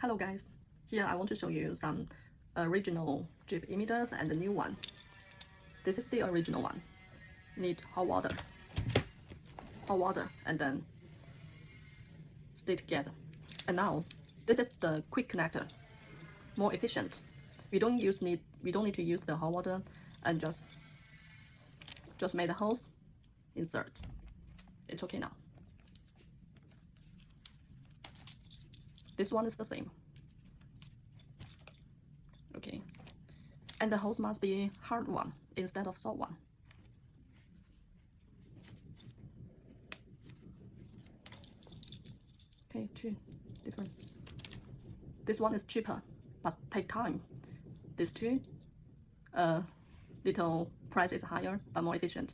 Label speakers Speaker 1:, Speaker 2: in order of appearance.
Speaker 1: Hello guys, here I want to show you some original drip emitters and the new one. This is the original one. Need hot water and then stay together. And now this is the quick connector, more efficient. We don't need to use the hot water and just make the hose, insert. It's okay now. This one is the same. Okay. And the hose must be hard one instead of soft one. Okay, two different. This one is cheaper, but take time. These two, little price is higher, but more efficient.